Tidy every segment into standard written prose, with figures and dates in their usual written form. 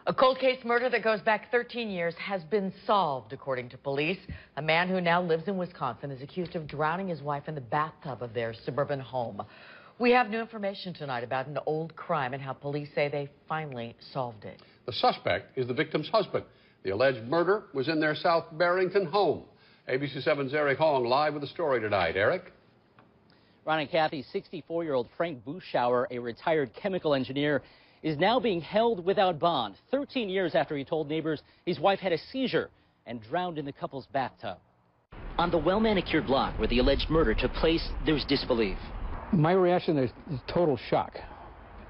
A cold case murder that goes back 13 years has been solved, according to police. A man who now lives in Wisconsin is accused of drowning his wife in the bathtub of their suburban home. We have new information tonight about an old crime and how police say they finally solved it. The suspect is the victim's husband. The alleged murder was in their South Barrington home. ABC 7's Eric Hong live with the story tonight. Eric? Ron and Kathy, 64-year-old Frank Buschauer, a retired chemical engineer, is now being held without bond 13 years after he told neighbors his wife had a seizure and drowned in the couple's bathtub. On the well-manicured block where the alleged murder took place, there's disbelief. My reaction is total shock.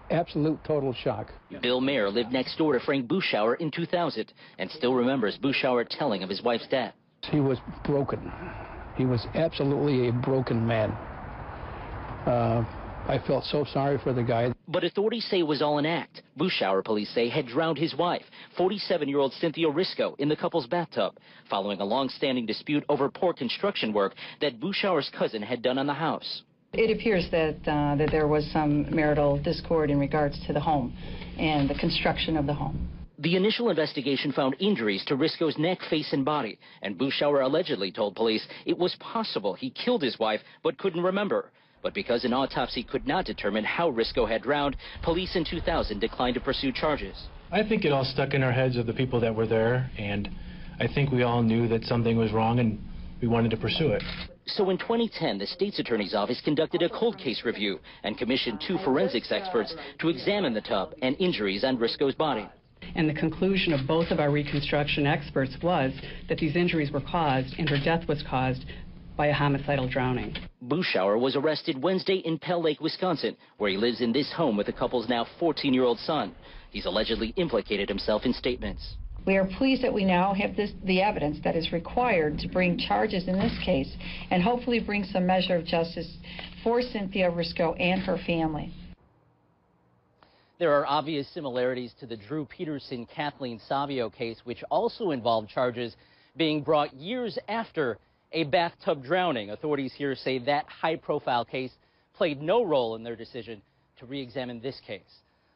Absolute total shock. Bill Mayer lived next door to Frank Buschauer in 2000 and still remembers Buschauer telling of his wife's death. He was broken. He was absolutely a broken man. I felt so sorry for the guy. But authorities say it was all an act. Buschauer police say had drowned his wife, 47-year-old Cynthia Risco, in the couple's bathtub, following a long-standing dispute over poor construction work that Buschauer's cousin had done on the house. It appears that there was some marital discord in regards to the home and the construction of the home. The initial investigation found injuries to Risco's neck, face, and body, and Buschauer allegedly told police it was possible he killed his wife but couldn't remember. But because an autopsy could not determine how Risco had drowned, police in 2000 declined to pursue charges. I think it all stuck in our heads of the people that were there, and I think we all knew that something was wrong and we wanted to pursue it. So in 2010, the state's attorney's office conducted a cold case review and commissioned 2 forensics experts to examine the tub and injuries on Risco's body. And the conclusion of both of our reconstruction experts was that these injuries were caused and her death was caused by a homicidal drowning. Buschauer was arrested Wednesday in Pell Lake, Wisconsin, where he lives in this home with the couple's now 14-year-old son. He's allegedly implicated himself in statements. We are pleased that we now have the evidence that is required to bring charges in this case and hopefully bring some measure of justice for Cynthia Risco and her family. There are obvious similarities to the Drew Peterson-Kathleen Savio case, which also involved charges being brought years after a bathtub drowning. Authorities here say that high-profile case played no role in their decision to re-examine this case.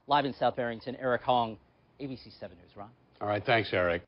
Live in South Barrington, Eric Hong, ABC 7 News. Ron? All right, thanks, Eric.